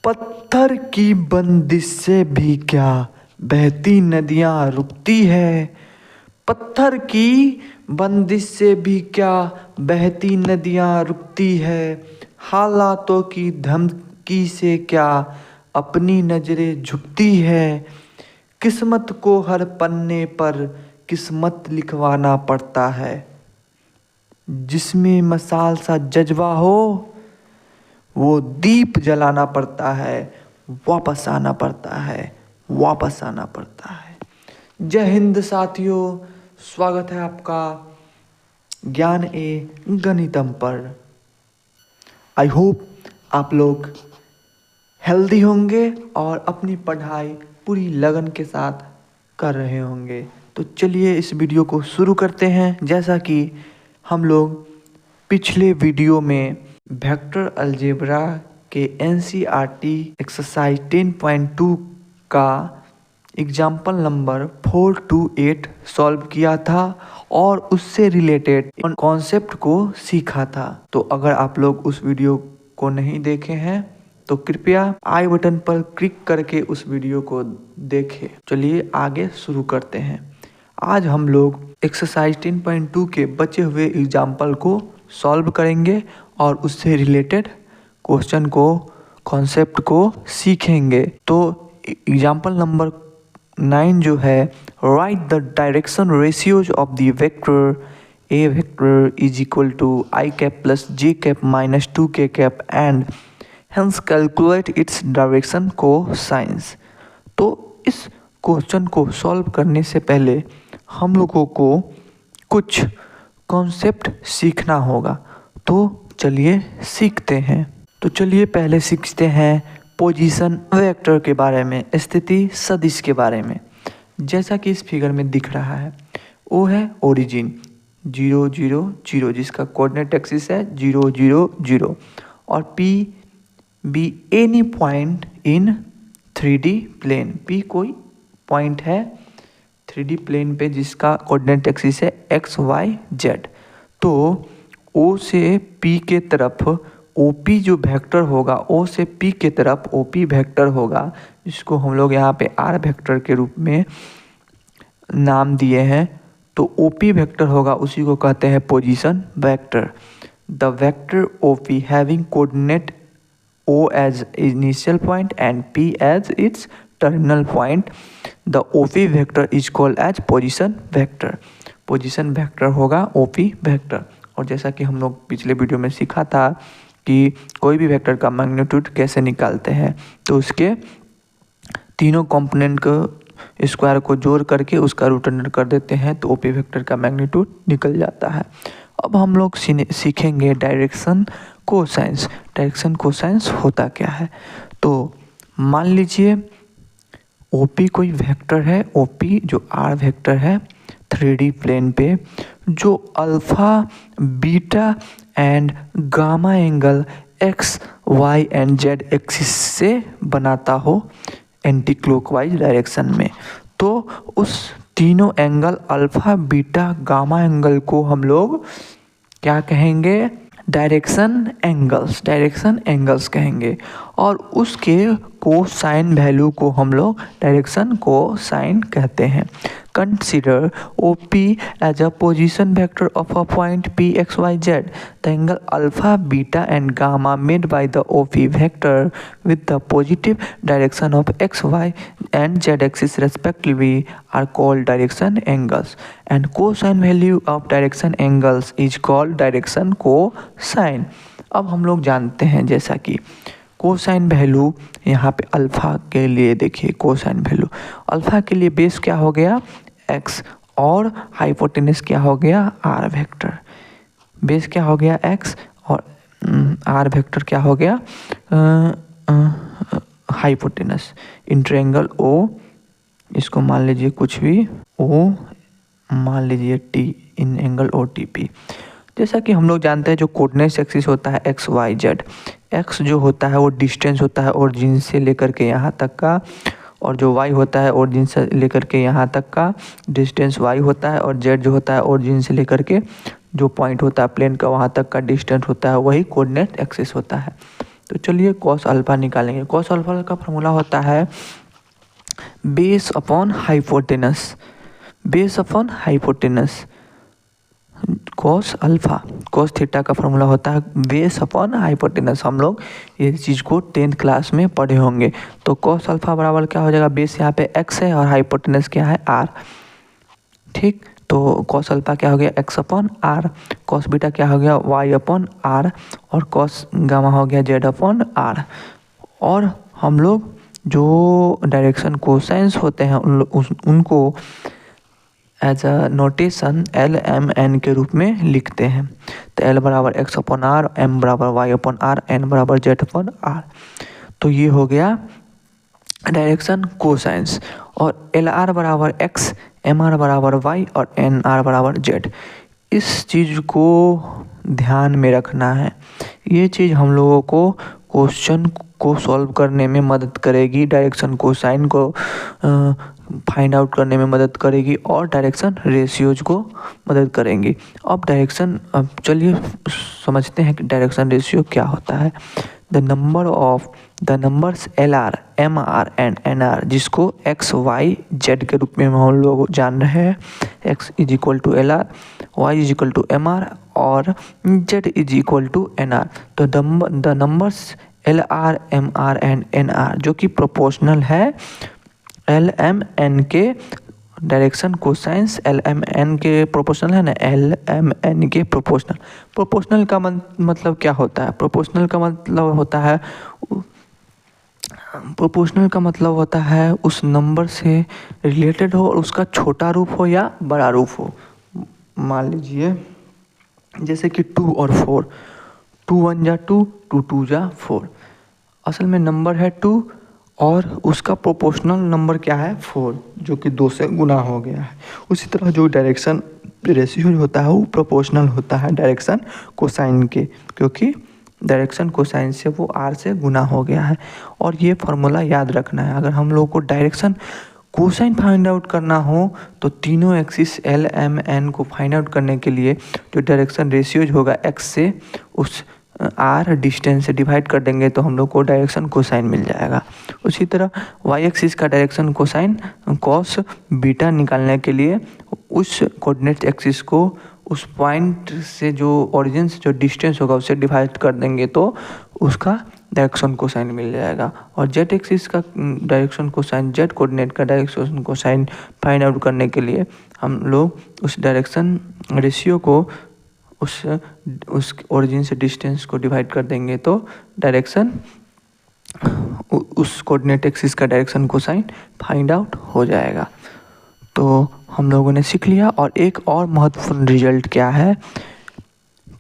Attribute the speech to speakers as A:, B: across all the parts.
A: पत्थर की बंदिश से भी क्या बहती नदियाँ रुकती है। पत्थर की बंदिश से भी क्या बहती नदियाँ रुकती है। हालातों की धमकी से क्या अपनी नजरें झुकती है। किस्मत को हर पन्ने पर किस्मत लिखवाना पड़ता है। जिसमें मसाल सा जज्बा हो वो दीप जलाना पड़ता है, वापस आना पड़ता है, वापस आना पड़ता है। जय हिंद साथियों, स्वागत है आपका ज्ञान ए गणितम पर। आई होप आप लोग हेल्दी होंगे और अपनी पढ़ाई पूरी लगन के साथ कर रहे होंगे। तो चलिए इस वीडियो को शुरू करते हैं। जैसा कि हम लोग पिछले वीडियो में वेक्टर अलजेब्रा के एनसीईआरटी एक्सरसाइज 10.2 का एग्जाम्पल नंबर 428 सॉल्व किया था और उससे रिलेटेड कॉन्सेप्ट को सीखा था। तो अगर आप लोग उस वीडियो को नहीं देखे हैं तो कृपया आई बटन पर क्लिक करके उस वीडियो को देखें। चलिए आगे शुरू करते हैं। आज हम लोग एक्सरसाइज 10.2 के बचे हुए एग्जाम्पल को सॉल्व करेंगे और उससे रिलेटेड क्वेश्चन को कॉन्सेप्ट को सीखेंगे। तो एग्जाम्पल नंबर 9 जो है, write the direction ratios of the vector A vector is equal to I cap plus J cap minus 2k cap and hence calculate its direction cosines. तो इस question को solve करने से पहले हम लोगों को कुछ कॉन्सेप्ट सीखना होगा। तो चलिए सीखते हैं। तो चलिए पहले सीखते हैं पोजीशन वेक्टर के बारे में, स्थिति सदिश के बारे में। जैसा कि इस फिगर में दिख रहा है, वो है ओरिजिन 0 0 0 जिसका कोऑर्डिनेट एक्सिस है 0 0 0 और P B any point in 3D plane. P कोई पॉइंट है 3D प्लेन पे जिसका कोऑर्डिनेट एक्सिस है x y z। तो O से P के तरफ OP जो वेक्टर होगा, O से P के तरफ OP वेक्टर होगा, जिसको हम लोग यहाँ पे R वेक्टर के रूप में नाम दिए हैं। तो OP वेक्टर होगा, उसी को कहते हैं position vector. The vector OP having coordinate O as initial point and P as its terminal point, the OP vector is called as position vector। Position vector होगा OP वेक्टर। और जैसा कि हम लोग पिछले वीडियो में सीखा था कि कोई भी वेक्टर का मैग्नीट्यूड कैसे निकालते हैं, तो उसके तीनों कंपोनेंट को स्क्वायर को जोड़ करके उसका रूट अंडर कर देते हैं तो OP वेक्टर का मैग्नीट्यूड निकल जाता है। अब हम लोग सीखेंगे डायरेक्शन कोसाइंस। डायरेक्शन कोसाइंस होता क्या है? तो मान लीजिए OP कोई वेक्टर है, OP जो R वेक्टर है 3D प्लेन पे, जो alpha beta and gamma angle x y and z axis से बनाता हो एंटी क्लॉकवाइज डायरेक्शन में। तो उस तीनों angle alpha beta gamma angle को हम लोग क्या कहेंगे? डायरेक्शन एंगल्स कहेंगे। और उसके कोसाइन वैल्यू को हम लोग डायरेक्शन कोसाइन कहते हैं। Consider OP as a position vector of a point P x y z। The angle alpha beta and gamma made by the OP vector with the positive direction of x y and z axis respectively are called direction angles, and cosine value of direction angles is called direction cosine। अब हम लोग जानते हैं जैसा कि cosine value यहाँ पे alpha के लिए देखिए, कोसाइन वैल्यू अल्फा के लिए बेस क्या हो गया x और हाइपोटेनस क्या हो गया r वेक्टर। बेस क्या हो गया x और r वेक्टर क्या हो गया हाइपोटेनस। इन ट्रायंगल O, इसको मान लीजिए कुछ भी O, मान लीजिए T, इन एंगल OTP। जैसा कि हम लोग जानते हैं जो कोऑर्डिनेट एक्सिस होता है x y z, x जो होता है वो डिस्टेंस होता है ओरिजिन से लेकर के यहाँ तक का, और जो y होता है ओरिजिन से लेकर के यहाँ तक का डिस्टेंस y होता है, और z जो होता है ओरिजिन से लेकर के जो पॉइंट होता है प्लेन का वहाँ तक का डिस्टेंस होता है, वही कोऑर्डिनेट एक्सिस होता है। तो चलिए कॉस अल्फा निकालेंगे। कॉस अल्फा का फॉर्मूला होता है base upon hypotenuse, base upon hypotenuse. Cos alpha cos theta का फॉर्मूला होता है बेस अपॉन हाइपोटेनस। हम लोग ये चीज़ को 10th क्लास में पढ़े होंगे। तो कॉस अल्फा बराबर क्या हो जाएगा, बेस यहाँ पे x है और हाइपोटेनस क्या है r। ठीक, तो कॉस अल्फा क्या हो गया x upon r, cos beta क्या हो गया y अपॉन r और कॉस गामा हो गया z अपॉन r। और हम लोग जो डायरेक्शन कोसाइंस होते हैं उनको एज अ नोटेशन LMN के रूप में लिखते हैं। तो L बराबर x अपॉन r, M बराबर y अपॉन r, N बराबर z अपॉन r। तो ये हो गया डायरेक्शन कोसाइंस। और LR बराबर x, MR बराबर y और NR बराबर z। इस चीज़ को ध्यान में रखना है। ये चीज़ हम लोगों को क्वेश्चन को सॉल्व करने में मदद करेगी, डायरेक्शन कोसाइन को फाइंड आउट करने में मदद करेगी और डायरेक्शन रेशियोज को मदद करेंगी। अब चलिए समझते हैं कि डायरेक्शन रेशियो क्या होता है। The numbers LR, MR and NR, जिसको x, y, z के रूप में हम लोग जान रहे हैं। x is equal to LR, y is equal to MR और z is equal to NR। तो the numbers LR, MR and NR जो कि प्रोपोर्शनल है LMN के डायरेक्शन कोसाइंस, LMN के प्रोपोर्शनल है ना, LMN के प्रोपोर्शनल। प्रोपोर्शनल का मतलब क्या होता है, प्रोपोर्शनल का मतलब होता है उस नंबर से रिलेटेड हो और उसका छोटा रूप हो या बड़ा रूप हो। मान लीजिए जैसे कि 2 और 4, 2 1 जा 2, 2 2 जा 4। असल में नंबर है 2 और उसका प्रोपोर्शनल नंबर क्या है 4, जो कि 2 से गुना हो गया है। उसी तरह जो डायरेक्शन रेशियो होता है वो प्रोपोर्शनल होता है डायरेक्शन कोसाइन के, क्योंकि डायरेक्शन कोसाइन से वो r से गुना हो गया है। और ये फार्मूला याद रखना है। अगर हम लोग को डायरेक्शन कोसाइन फाइंड आउट करना हो तो तीनों एक्सिस LMN को फाइंड आउट करने के लिए जो डायरेक्शन रेशियोज होगा x से उस r डिस्टेंस से डिवाइड कर देंगे तो हम लोग को डायरेक्शन कोसाइन मिल जाएगा। उसी तरह y एक्सिस का डायरेक्शन कोसाइन कॉस बीटा निकालने के लिए उस कोऑर्डिनेट एक्सिस को उस पॉइंट से जो ओरिजिन से जो डिस्टेंस होगा उससे डिवाइड कर देंगे तो उसका डायरेक्शन कोसाइन मिल जाएगा। और जेड एक्सिस का डायरेक्शन कोसाइन, जेड कोऑर्डिनेट का डायरेक्शन कोसाइन फाइंड आउट करने के लिए हम लोग उस डायरेक्शन रेशियो को उस ओरिजिन से डिस्टेंस को डिवाइड कर देंगे तो डायरेक्शन उस कोऑर्डिनेट एक्सिस का डायरेक्शन कोसाइन फाइंड आउट हो जाएगा। तो हम लोगों ने सीख लिया। और एक और महत्वपूर्ण रिजल्ट क्या है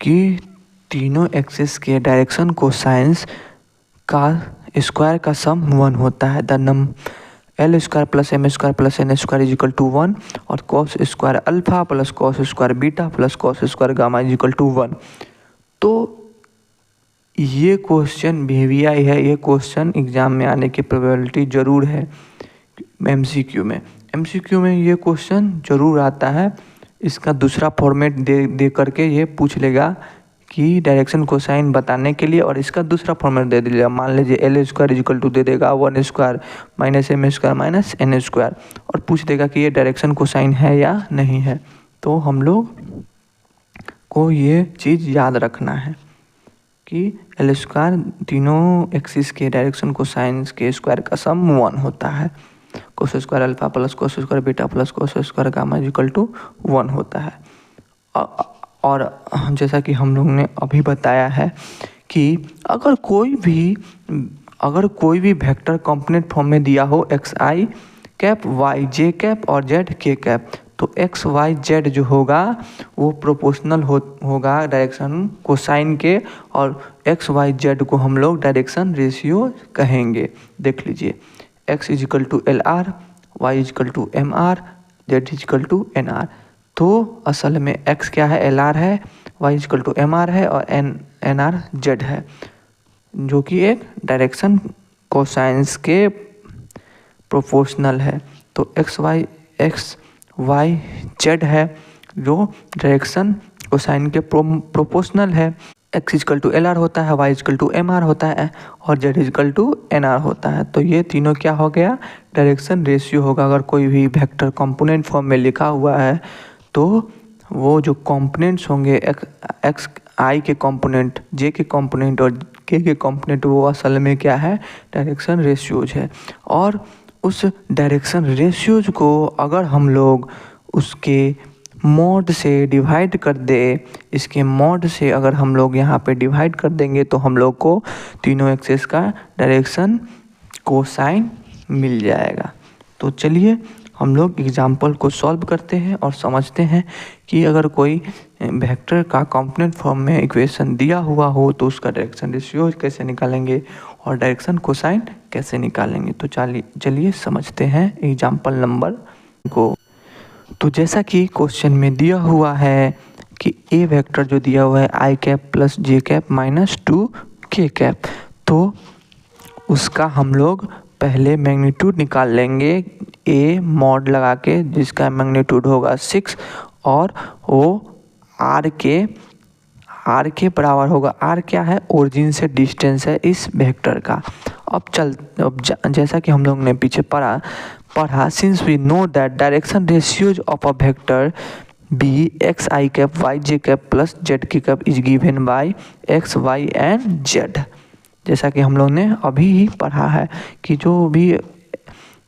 A: कि तीनों एक्सिस के डायरेक्शन कोसाइंस का स्क्वायर का सम 1 होता है। L square plus M square plus N square is equal to 1 और cos square alpha plus cos square beta plus cos square gamma is equal to 1। तो ये क्वेश्चन VVI है, ये question exam में आने की प्रोबेबिलिटी ज़रूर है। MCQ में ये क्वेश्चन ज़रूर आता है। इसका दूसरा फॉर्मेट दे करके ये पूछ लेगा कि डायरेक्शन कोसाइन बताने के लिए, और इसका दूसरा फॉर्मेट दे देगा। मान लीजिए L स्क्वायर इक्वल टू दे देगा 1 square minus M square minus N square और पूछ देगा कि ये डायरेक्शन कोसाइन है या नहीं है। तो हम लोग को ये चीज़ याद रखना है कि L स्क्वायर तीनों एक्सिस के डायरेक्शन कोसाइन के स्क्वायर का सम 1 होता है। Cos square alpha plus cos square beta plus cos square gamma equal to 1 होता है। और जैसा कि हम लोग ने अभी बताया है कि अगर कोई भी वेक्टर कंपोनेंट फॉर्म में दिया हो xi cap y j cap और z k कैप, तो x y z जो होगा वो प्रोपोर्शनल होगा डायरेक्शन कोसाइन के, और x y z को हम लोग डायरेक्शन रेशियो कहेंगे। देख लीजिए x is equal to LR, y is equal to MR, z is equal to NR। तो असल में x क्या है LR है, y is equal to MR है और NR z है, जो कि एक डायरेक्शन कोसाइंस के प्रोपोर्शनल है। तो x y z है जो डायरेक्शन कोसाइन के प्रोपोर्शनल है। x is equal to L R होता है, y is equal to M R होता है और z is equal to N R होता है। तो ये तीनों क्या हो गया, डायरेक्शन रेशियो होगा। अगर कोई भी वेक्टर कंपोनेंट फॉर्म में लिखा हुआ है तो वो जो कंपोनेंट्स होंगे एक्स आई के कंपोनेंट, जे के कंपोनेंट और के कंपोनेंट, वो असल में क्या है, डायरेक्शन रेशियोज है। और उस डायरेक्शन रेशियोज को अगर हम लोग उसके मॉड से डिवाइड कर दे, इसके मॉड से अगर हम लोग यहाँ पे डिवाइड कर देंगे तो हम लोग को तीनों एक्सिस का डायरेक्शन कोसाइन मिल जाएगा। तो चलिए हम लोग एग्जाम्पल को सॉल्व करते हैं और समझते हैं कि अगर कोई वेक्टर का कंपोनेंट फॉर्म में इक्वेशन दिया हुआ हो तो उसका डायरेक्शन रेशियो कैसे निकालेंगे और डायरेक्शन कोसाइन कैसे निकालेंगे। तो चलिए समझते हैं एग्जाम्पल नंबर को। तो जैसा कि क्वेश्चन में दिया हुआ है कि ए वेक्टर जो दिया हुआ है आई cap plus J cap minus 2 के कैप, तो उसका हम लोग पहले मैग्नीट्यूड निकाल लेंगे ए मॉड लगा के, जिसका मैग्नीट्यूड होगा 6 और वो आर के बराबर होगा। आर क्या है, ओरिजिन से डिस्टेंस है इस वेक्टर का। अब जैसा कि हम लोग ने पीछे पढ़ा, since we know that direction ratios of a vector B X I cap Y J cap plus Z K cap is given by X Y and Z. जैसा कि हम लोग ने अभी ही पढ़ा है कि जो भी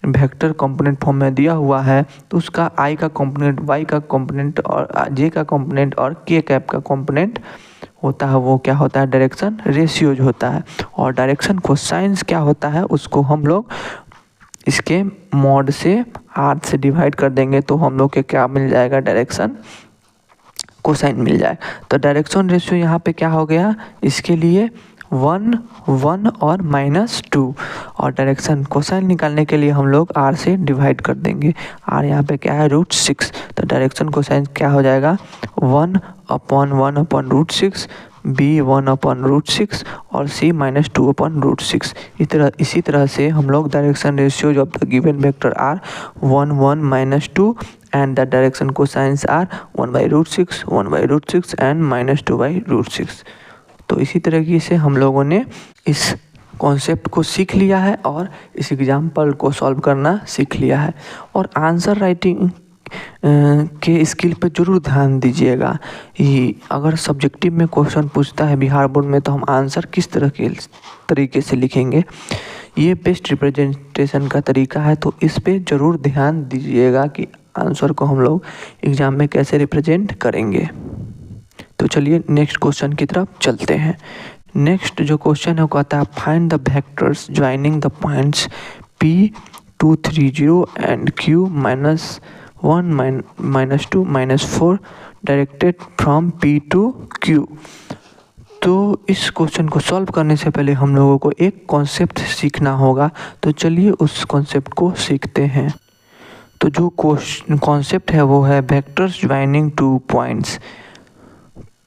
A: वेक्टर कंपोनेंट फॉर्म में दिया हुआ है तो उसका आई का कंपोनेंट, वाई का कंपोनेंट और जे का कंपोनेंट और के कैप का कंपोनेंट होता है, वो क्या होता है, डायरेक्शन रेशियोज होता है। और डायरेक्शन कोसाइंस क्या होता है, उसको हम लोग इसके मॉड से आर से डिवाइड कर देंगे तो हम लोग के क्या मिल जाएगा, डायरेक्शन कोसाइन मिल जाए। तो डायरेक्शन रेशियो यहाँ पे क्या हो गया, इसके लिए 1, 1 और -2। और डायरेक्शन कोसाइन निकालने के लिए हम लोग आर से डिवाइड कर देंगे। आर यहाँ पे क्या है, √6। तो डायरेक्शन कोसाइन क्या हो जाएगा, 1/1/√6, बी 1/√6 और सी -2/√6। इसी तरह से हम लोग direction ratios of the given vector are 1, 1, -2 and the direction cosines are 1/√6, 1/√6 and -2/√6। तो इसी तरीके से हम लोगों ने इस कॉन्सेप्ट को सीख लिया है और इस एग्जाम्पल को सॉल्व करना सीख लिया है। और आंसर राइटिंग के स्किल पे जरूर ध्यान दीजिएगा। ये अगर सब्जेक्टिव में क्वेश्चन पूछता है बिहार बोर्ड में तो हम आंसर किस तरह के तरीके से लिखेंगे, ये बेस्ट रिप्रेजेंटेशन का तरीका है। तो इस पे ज़रूर ध्यान दीजिएगा कि आंसर को हम लोग एग्जाम में कैसे रिप्रेजेंट करेंगे। तो चलिए नेक्स्ट क्वेश्चन की तरफ चलते हैं। नेक्स्ट जो क्वेश्चन है वो कहता है find the vectors joining the points P2, 3, 0 and Q -1, -2, -4 directed from P to Q। तो इस क्वेश्चन को सॉल्व करने से पहले हम लोगों को एक कॉन्सेप्ट सीखना होगा। तो चलिए उस कॉन्सेप्ट को सीखते हैं। तो जो कॉन्सेप्ट है वो है वेक्टर्स ज्वाइनिंग 2 पॉइंट्स।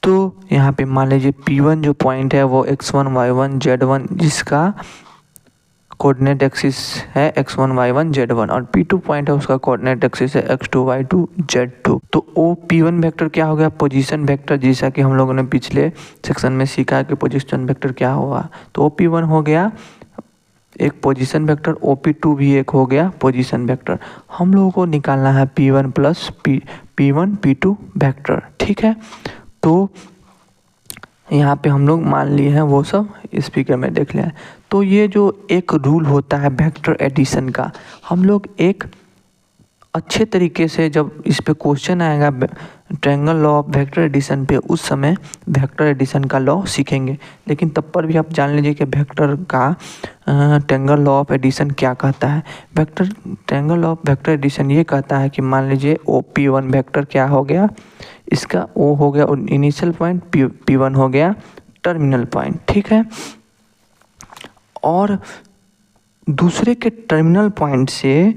A: तो यहाँ पे मान लीजिए P1 जो पॉइंट है वो x1, y1, z1 जिसका कोऑर्डिनेट एक्सिस है x1, y1, z1 और P2 पॉइंट है उसका कोऑर्डिनेट एक्सिस है x2, y2, z2। तो ओ P1 वेक्टर क्या हो गया, पोजीशन वेक्टर, जैसा कि हम लोगों ने पिछले सेक्शन में सीखा कि पोजीशन वेक्टर क्या होगा। तो OP1 हो गया एक पोजीशन वेक्टर, OP2 भी एक हो गया पोजीशन वेक्टर। हम लोगों को निकालना है P1 plus P1 P2 vector, ठीक है। तो यहाँ पे हम लोग मान लिए हैं वो सब स्पीकर में देख लिया है। तो ये जो एक रूल होता है वेक्टर एडिशन का, हम लोग एक अच्छे तरीके से जब इस पे क्वेश्चन आएगा triangle law of vector addition पे, उस समय वेक्टर एडिशन का लॉ सीखेंगे। लेकिन तब पर भी आप जान लीजिए कि वेक्टर का ट्रायंगल लॉ ऑफ एडिशन क्या कहता है। Triangle law of vector addition ये कहता है कि मान लीजिए OP1 वेक्टर क्या हो गया, इसका O हो गया इनिशियल पॉइंट, P1 हो गया टर्मिनल पॉइंट, ठीक है। और दूसरे के टर्मिनल पॉइंट से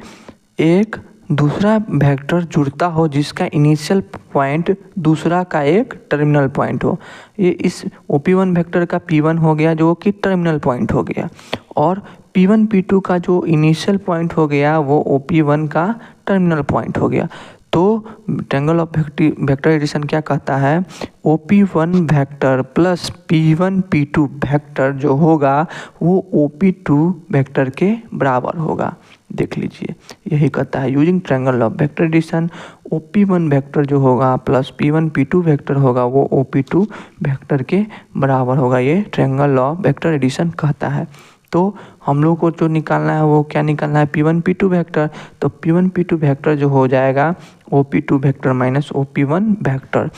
A: एक दूसरा वेक्टर जुड़ता हो जिसका इनिशियल पॉइंट दूसरा का एक टर्मिनल पॉइंट हो। ये इस OP1 वेक्टर का P1 हो गया जो कि टर्मिनल पॉइंट हो गया, और P1 P2 का जो इनिशियल पॉइंट हो गया वो OP1 का टर्मिनल पॉइंट हो गया। तो ट्रायंगल ऑफ वेक्टर एडिशन क्या कहता है, OP1 vector plus P1 P2 vector जो होगा वो OP2 वेक्टर के बराबर होगा। देख लीजिए, यही कहता है using triangle of vector addition OP1 vector जो होगा प्लस P1 P2 वेक्टर होगा वो OP2 वेक्टर के बराबर होगा। ये ट्रायंगल ऑफ वेक्टर एडिशन कहता है। तो हम लोग को जो निकालना है वो क्या निकालना है, P1 P2 वेक्टर। तो P1 P2 वेक्टर जो हो जाएगा OP2 vector minus OP1 vector.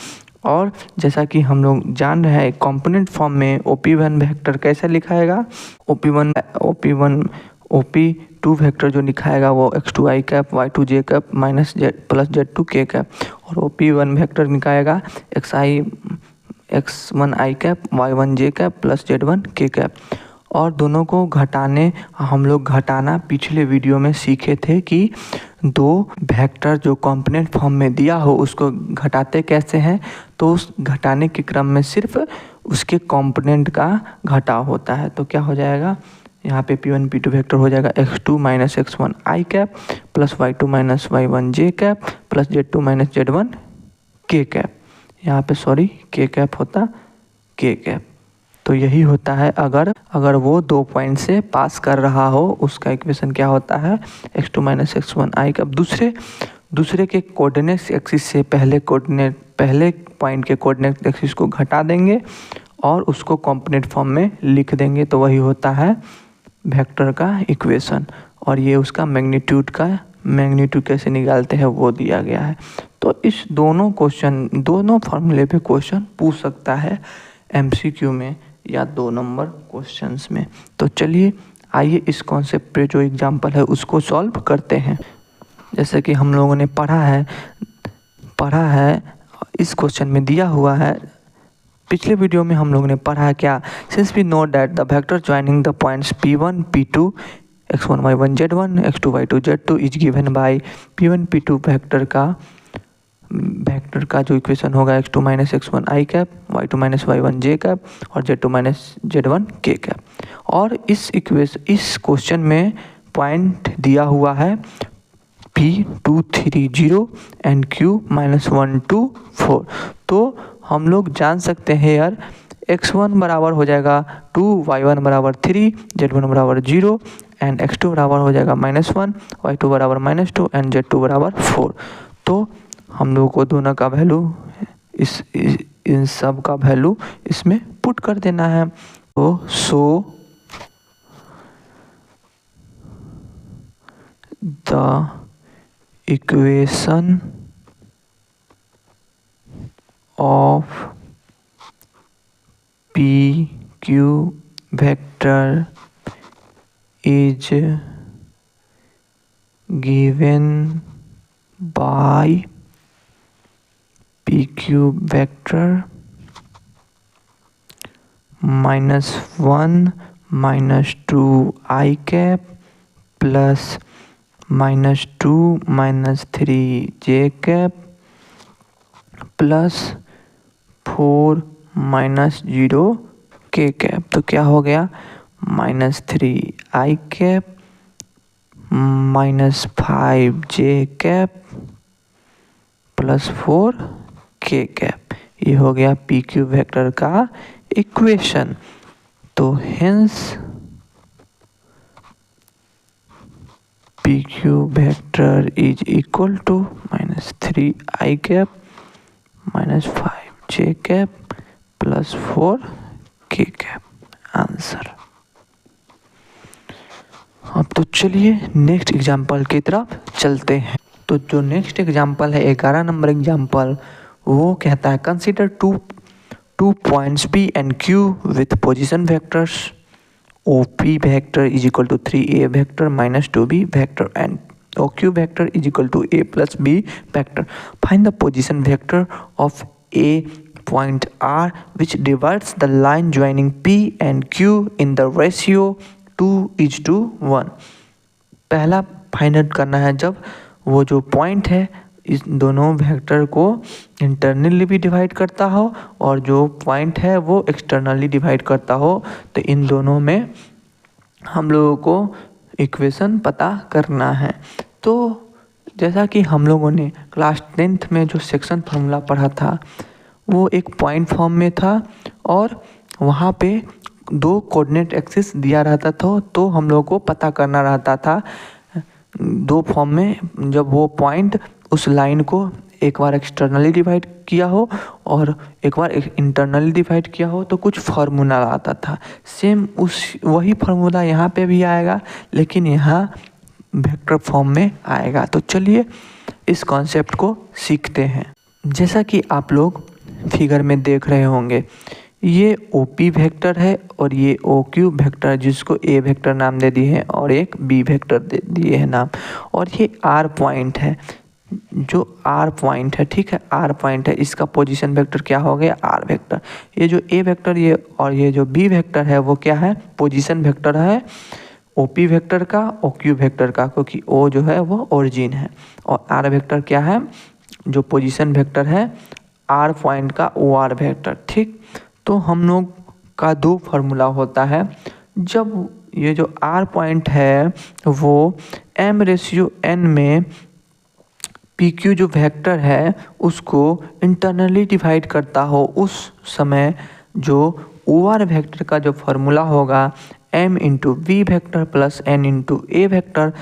A: और जैसा कि हम लोग जान रहे हैं कंपोनेंट फॉर्म में OP1 वेक्टर कैसे लिखाएगा, OP2 वेक्टर जो लिखाएगा वो x2i cap y2 j cap minus Z plus z2 k cap, और OP1 वेक्टर निकालेगा x1i cap y1 j cap plus z1 k cap. और दोनों को घटाने, हम लोग घटाना पिछले वीडियो में सीखे थे कि दो वेक्टर जो कंपोनेंट फॉर्म में दिया हो उसको घटाते कैसे हैं। तो उस घटाने के क्रम में सिर्फ उसके कंपोनेंट का घटाव होता है। तो क्या हो जाएगा, यहाँ पे P1 P2 वेक्टर हो जाएगा x2 minus x1 i cap plus y2 minus y1 j cap plus z2 minus z1 k cap. यहाँ पे सॉरी k कैप होता k कैप। तो यही होता है अगर वो 2 पॉइंट से पास कर रहा हो, उसका इक्वेशन क्या होता है, x2 minus x1 i cap. दूसरे के कोऑर्डिनेट एक्सिस से पहले पॉइंट के कोऑर्डिनेट एक्सिस को घटा देंगे और उसको कंपोनेंट फॉर्म में लिख देंगे। तो वही होता है वेक्टर का इक्वेशन। और ये उसका मैग्नीट्यूड कैसे निकालते हैं वो दिया गया है। तो इस दोनों फॉर्मूले पे क्वेश्चन पूछ सकता है MCQ में या 2 नंबर क्वेश्चंस में। तो चलिए आइए इस कॉन्सेप्ट पे जो एग्जांपल है उसको सॉल्व करते हैं। जैसे कि हम लोगों ने पढ़ा है इस क्वेश्चन में दिया हुआ है, पिछले वीडियो में हम लोगों ने पढ़ा है क्या, since we know that the vector joining the points P1 P2 x1 y1 z1 x2 y2 z2 is given by P1 P2 vector का जो इक्वेशन होगा x2 minus x1 i cap y2 minus y1 j cap और z2 minus z1 k cap. और इस question में point दिया हुआ है P2 3 0 एंड Q माइनस 1 2 4। तो हम लोग जान सकते हैं यार x1 बराबर हो जाएगा 2, y1 बराबर 3, z1 बराबर 0 एंड x2 बराबर हो जाएगा -1, y2 बराबर -2 एंड z2 बराबर 4। तो हम लोगों को दोनों का वैल्यू इन सब का वैल्यू इसमें पुट कर देना है। तो so the equation of PQ vector is given by PQ vector -1 -2 i cap plus -2 -3 j cap plus 4 -0 k cap. तो क्या हो गया, -3 i cap -5 j cap plus 4 k cap. ये हो गया PQ वेक्टर का इक्वेशन। तो hence PQ vector is equal to -3 i cap -5 j cap plus 4 k cap. Answer. अब तो चलिए नेक्स्ट एग्जाम्पल की तरफ चलते हैं। तो जो नेक्स्ट एग्जाम्पल है 11 नंबर एग्जाम्पल, वो कहता है consider two points P and Q with position vectors OP vector is equal to 3A vector minus 2B vector and OQ vector is equal to A plus B vector. Find the position vector of A point R which divides the line joining P and Q in the ratio 2:1। पहला find out करना है जब वो जो point है इस दोनों vector को इंटरनली भी डिवाइड करता हो और जो पॉइंट है वो एक्सटर्नली डिवाइड करता हो। तो इन दोनों में हम लोगों को इक्वेशन पता करना है। तो जैसा कि हम लोगों ने क्लास 10th में जो सेक्शन फार्मूला पढ़ा था वो एक पॉइंट फॉर्म में था और वहाँ पे 2 कोऑर्डिनेट एक्सिस दिया रहता था, तो हम लोग को पता करना रहता था 2 फॉर्म में, जब वो पॉइंट उस लाइन को एक बार एक्सटर्नली डिवाइड किया हो और एक बार इंटरनली डिवाइड किया हो तो कुछ फार्मूला आता था। सेम वही फार्मूला यहाँ पे भी आएगा, लेकिन यहाँ वेक्टर फॉर्म में आएगा। तो चलिए इस कॉन्सेप्ट को सीखते हैं। जैसा कि आप लोग फिगर में देख रहे होंगे, ये OP वेक्टर है और ये OQ वेक्टर, जिसको A वेक्टर नाम दे दिए हैं और एक B वेक्टर दे दिए हैं नाम, और ये R पॉइंट है, जो R पॉइंट है, ठीक है, R पॉइंट है, इसका पोजीशन वेक्टर क्या हो गया, R वेक्टर। ये जो A वेक्टर ये और ये जो B वेक्टर है वो क्या है, पोजीशन वेक्टर है OP वेक्टर का, OQ वेक्टर का, क्योंकि O जो है वो ओरिजिन है, और R वेक्टर क्या है, जो पोजीशन वेक्टर है R पॉइंट का OR वेक्टर। ठीक, तो हम लोग का 2 फार्मूला होता है। जब ये जो R पॉइंट है वो m/n में PQ जो वेक्टर है उसको इंटरनली डिवाइड करता हो, उस समय जो OR वेक्टर का जो फार्मूला होगा m into V vector plus n into A vector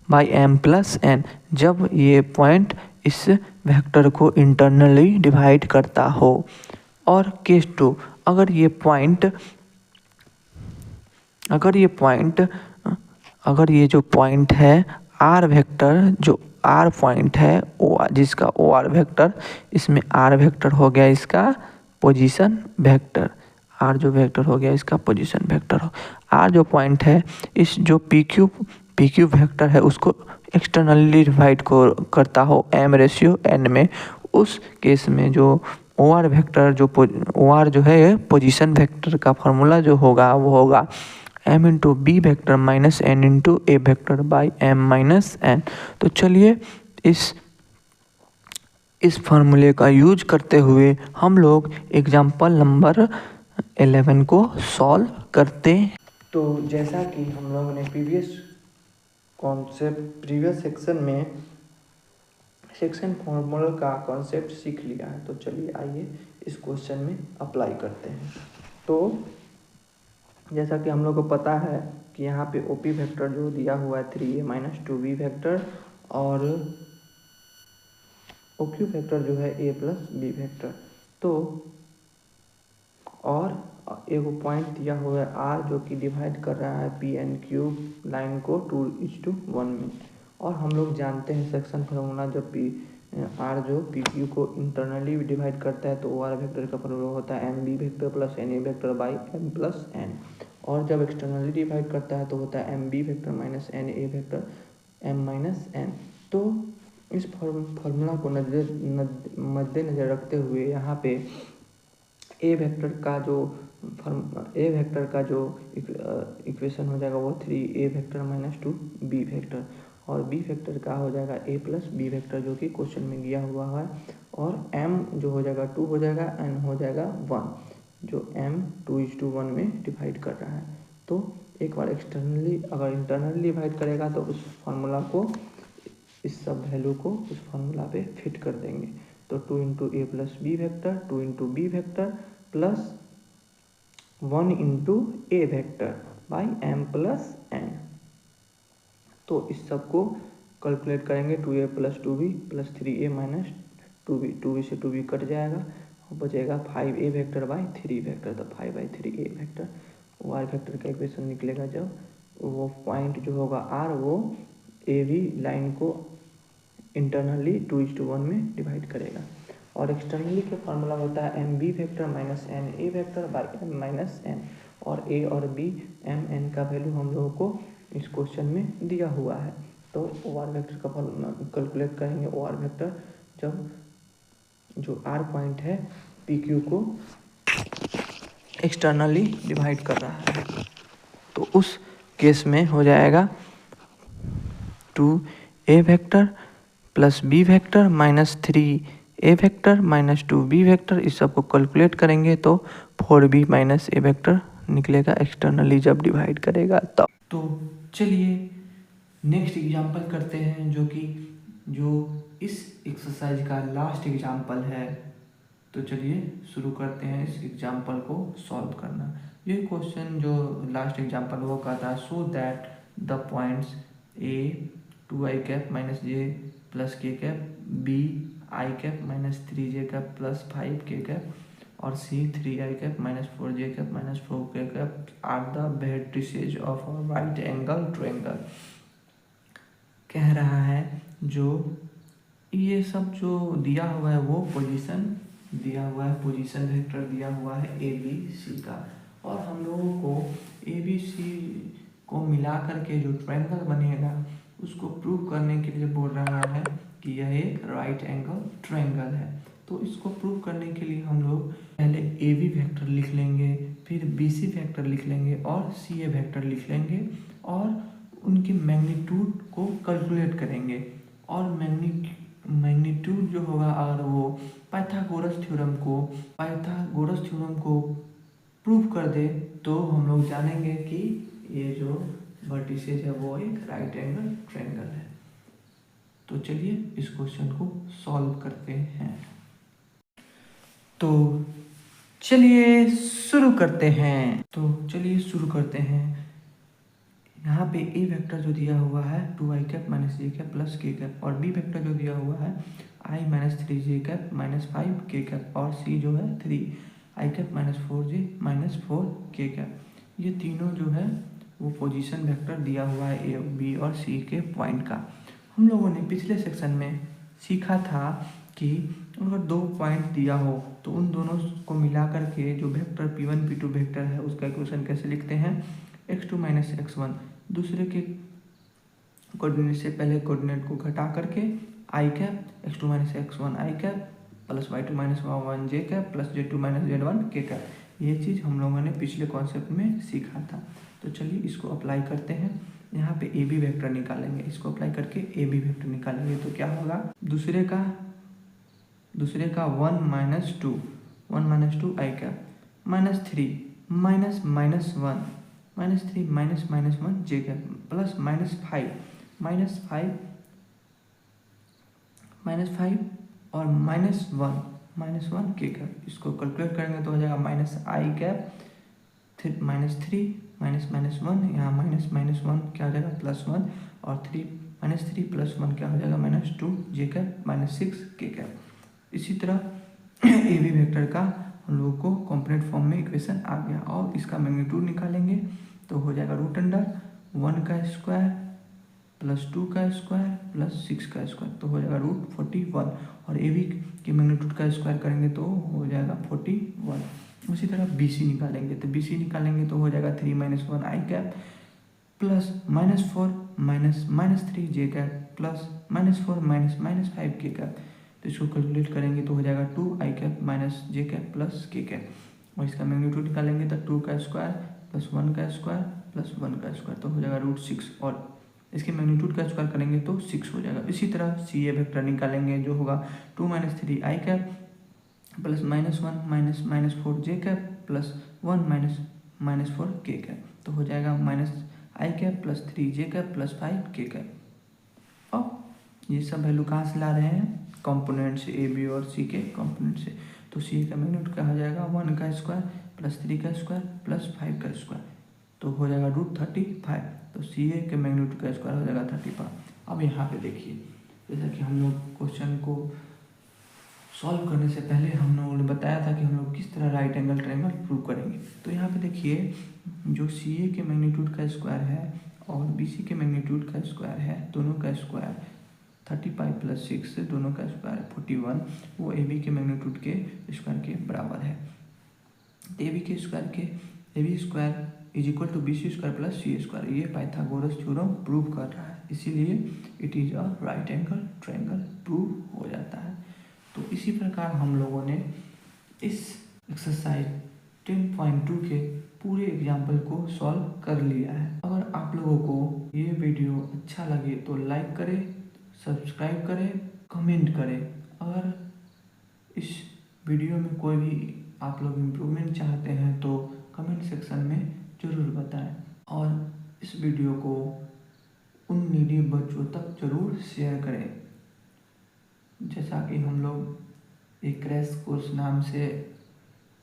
A: by m plus n, जब ये पॉइंट इस वेक्टर को इंटरनली डिवाइड करता हो। और केस 2, अगर ये जो पॉइंट है R वेक्टर, जो R पॉइंट है जिसका OR वेक्टर, इसमें R वेक्टर हो गया इसका पोजीशन वेक्टर, R जो वेक्टर हो गया इसका पोजीशन वेक्टर हो। R जो पॉइंट है, इस जो PQ वेक्टर है उसको एक्सटर्नली डिवाइड करता हो m/n में, उस केस में जो OR वेक्टर OR जो है पोजीशन वेक्टर का फार्मूला जो होगा वो होगा m into B vector minus n into A vector by m minus n। तो चलिए इस फार्मूले का यूज करते हुए हम लोग एग्जाम्पल नंबर 11 को सॉल्व करते हैं। तो जैसा कि हम लोगों ने प्रीवियस सेक्शन में सेक्शन फार्मूला का कॉन्सेप्ट सीख लिया है, तो चलिए आइए इस क्वेश्चन में अप्लाई करते हैं। तो जैसा कि हम लोग को पता है कि यहाँ पे OP वेक्टर जो दिया हुआ है 3a माइनस 2b वेक्टर, और OQ वेक्टर जो है a प्लस b वेक्टर। तो और एक पॉइंट दिया हुआ है R जो कि डिवाइड कर रहा है PNQ लाइन को 2:1 में, और हम लोग जानते हैं सेक्शन फार्मूला, जब R जो PQ को इंटरनली डिवाइड करता है तो OR वेक्टर का फार्मूला होता है MB vector plus NA vector by M plus N, और जब एक्सटर्नली डिवाइड करता है तो होता है MB vector minus NA vector M minus N। तो इस फार्मूला को मद्देनजर रखते हुए यहाँ पे ए वेक्टर का जो इक्वेशन हो जाएगा वो 3a vector minus 2b vector, और b वेक्टर का हो जाएगा a प्लस b वेक्टर जो कि क्वेश्चन में दिया हुआ है, और m जो हो जाएगा 2 हो जाएगा, n हो जाएगा 1, जो m 2:1 में डिवाइड कर रहा है। तो एक बार अगर इंटरनली डिवाइड करेगा तो उस फार्मूला को, इस सब वैल्यू को उस फार्मूला पे फिट कर देंगे। तो 2 into A plus B vector, 2 into B vector plus 1 into A vector by m plus n। तो इस सब को कैलकुलेट करेंगे, 2a plus 2b plus 3a minus 2b से 2b कट जाएगा और बचेगा 5a वेक्टर बाई 3 वेक्टर। तो 5/3a वेक्टर y वेक्टर का इक्वेशन निकलेगा, जब वो पॉइंट जो होगा R वो AB लाइन को इंटरनली 2:1 में डिवाइड करेगा, और एक्सटर्नली के फार्मूला होता है MB vector minus NA vector by M minus N, और A और B M N का वैल्यू हम लोगों को इस क्वेश्चन में दिया हुआ है। तो OR वेक्टर का कैलकुलेट करेंगे, OR वेक्टर जब जो R पॉइंट है PQ को एक्सटर्नली डिवाइड कर रहा है, तो उस केस में हो जाएगा 2a vector plus b vector minus 3a vector minus 2b vector, इस सब को कैलकुलेट करेंगे तो 4b माइनस a वेक्टर निकलेगा एक्सटर्नली जब डिवाइड करेगा तब। तो चलिए नेक्स्ट एग्जांपल करते हैं, जो कि जो इस एक्सरसाइज का लास्ट एग्जाम्पल है। तो चलिए शुरू करते हैं इस एग्जाम्पल को सॉल्व करना। ये क्वेश्चन जो लास्ट एग्जाम्पल वो कहता है so that the points A 2i cap minus J plus K cap, B I cap minus 3j cap plus 5k cap और C 3i cap minus 4j cap minus 4k cap are the vertices of a right angle triangle. कह रहा है जो ये सब जो दिया हुआ है वो पोजीशन दिया हुआ है, पोजीशन वेक्टर दिया हुआ है ए बी सी का, और हम लोगों को ए बी सी को मिला करके जो ट्रायंगल बनेगा उसको प्रूव करने के लिए बोल रहा है कि यह एक राइट एंगल ट्रायंगल है। तो इसको प्रूव करने के लिए हम लोग पहले ए बी वेक्टर लिख लेंगे, फिर बी सी वेक्टर लिख लेंगे और सी ए वेक्टर लिख लेंगे और उनकी मैग्नीट्यूड को कैलकुलेट करेंगे। और मैग्नीट्यूड जो होगा अगर वो पाइथागोरस थ्योरम को प्रूव कर दे तो हम लोग जानेंगे कि ये जो वर्टिसेस है वो एक राइट एंगल ट्रायंगल है। तो चलिए इस क्वेश्चन को सॉल्व करते हैं। तो चलिए शुरू करते हैं। यहाँ पे ए वेक्टर जो दिया हुआ है 2i कैप माइनस जे कैप प्लस के कैप, और बी वेक्टर जो दिया हुआ है i minus 3j cap minus 5k cap, और सी जो है 3i cap minus 4j minus 4k cap. ये तीनों जो है वो पोजीशन वेक्टर दिया हुआ है ए बी और सी के पॉइंट का। हम लोगों ने पिछले सेक्शन में सीखा था कि अगर दो पॉइंट दिया हो तो उन दोनों को मिला करके जो वेक्टर p1 p2 वेक्टर है उसका इक्वेशन कैसे लिखते हैं, x2 माइनस x1, दूसरे के कोऑर्डिनेट से पहले कोऑर्डिनेट को घटा करके i cap x2 minus x1 i cap plus y2 minus y1 j cap plus z2 minus z1 k cap. ये चीज़ हम लोगों ने पिछले कॉन्सेप्ट में सीखा था। तो चलिए इसको अप्लाई करते हैं। यहाँ पे ए बी वेक्टर निकालेंगे, इसको अप्लाई करके ए बी वेक्टर निकालेंगे तो क्या होगा, दूसरे का 1 minus 2 I cap minus 3 minus minus 1 minus 3 minus minus 1 J cap plus minus 5 और माइनस 1 के कैप। इसको कैलकुलेट करेंगे तो हो जाएगा माइनस आई कैप माइनस 3 माइनस माइनस 1, यहाँ माइनस माइनस 1 क्या हो जाएगा प्लस 1, और 3 माइनस 3 प्लस 1 क्या हो जाएगा माइनस 2 जे कैप माइनस 6 के कैप। इसी तरह ए बी वेक्टर का हम लोगों को कॉम्पोनेंट फॉर्म में इक्वेशन आ गया, और इसका मैग्नीट्यूड निकालेंगे तो हो जाएगा रूट अंडर 1 का स्क्वायर प्लस 2 का स्क्वायर प्लस 6 का स्क्वायर, तो हो जाएगा रूट 41, और ए बी के मैग्नीट्यूड का स्क्वायर करेंगे तो हो जाएगा 41। उसी तरह बी सी निकालेंगे तो हो जाएगा 3 माइनस 1 आई कैप प्लस माइनस 4 माइनस 3 जे कैप प्लस माइनस 4 माइनस 5 के कैप। तो इसको कैलकुलेट करेंगे तो हो जाएगा 2 I cap minus J cap plus K cap, और इसका मैग्नीट्यूड निकालेंगे तो 2 का स्क्वायर प्लस 1 का स्क्वायर प्लस 1 का स्क्वायर, तो हो जाएगा रूट 6, और इसके मैग्नीट्यूड का स्क्वायर करेंगे तो 6 हो जाएगा। इसी तरह सी ए वेक्टर निकालेंगे जो होगा 2 माइनस 3 आई कैप प्लस माइनस 1 माइनस 4 जे कैप प्लस 1 माइनस 4 के कैप, तो हो जाएगा माइनस आई कैप प्लस 3 जे कैप प्लस 5 के कैप। अब ये सब वैल्यू कहाँ से ला रहे हैं, कंपोनेंट से, ए बी और सी के कंपोनेंट से। तो सी का मैग्नीट्यूड क्या हो जाएगा 1 का स्क्वायर प्लस 3 का स्क्वायर प्लस 5 का स्क्वायर, तो हो जाएगा रूट 35। तो सी ए के मैग्नीट्यूड का स्क्वायर हो जाएगा 35। अब यहाँ पे देखिए, जैसा कि हम लोग क्वेश्चन को सॉल्व करने से पहले हम लोगों ने बताया था कि हम लोग किस तरह राइट एंगल ट्रायंगल प्रूव करेंगे। तो यहाँ पे देखिए जो सी ए के मैग्नीट्यूड का स्क्वायर है और बी सी के मैग्नीट्यूड का स्क्वायर है, दोनों का स्क्वायर 35 प्लस 6 से दोनों का स्क्वायर 41, वो ए बी के मैग्नीट्यूड के स्क्वायर के बराबर है। A B square is equal to B C square plus C square, ये पाइथागोरस थ्योरम प्रूव कर रहा है, इसीलिए it is a right angle triangle prove हो जाता है। तो इसी प्रकार हम लोगों ने इस एक्सरसाइज 10.2 के पूरे एग्जाम्पल को सॉल्व कर लिया है। अगर आप लोगों को ये वीडियो अच्छा लगे तो लाइक करें, सब्सक्राइब करें, कमेंट करें। अगर इस वीडियो में कोई भी आप लोग इम्प्रूवमेंट चाहते हैं तो कमेंट सेक्शन में ज़रूर बताएं, और इस वीडियो को उन नीडी बच्चों तक ज़रूर शेयर करें जैसा कि हम लोग एक क्रैश कोर्स नाम से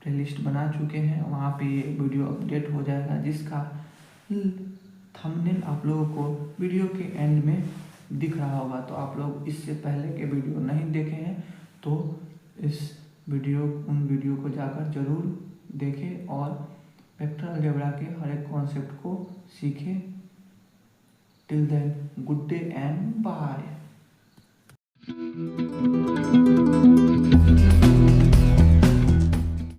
A: प्लेलिस्ट बना चुके हैं, वहाँ पे ये वीडियो अपडेट हो जाएगा, जिसका थंबनेल आप लोगों को वीडियो के एंड में दिख रहा होगा। तो आप लोग इससे पहले के वीडियो नहीं देखे हैं तो उन वीडियो को जाकर जरूर देखें और वेक्टर अलजेब्रा के हर एक कॉन्सेप्ट को सीखें। Till then, good day and bye.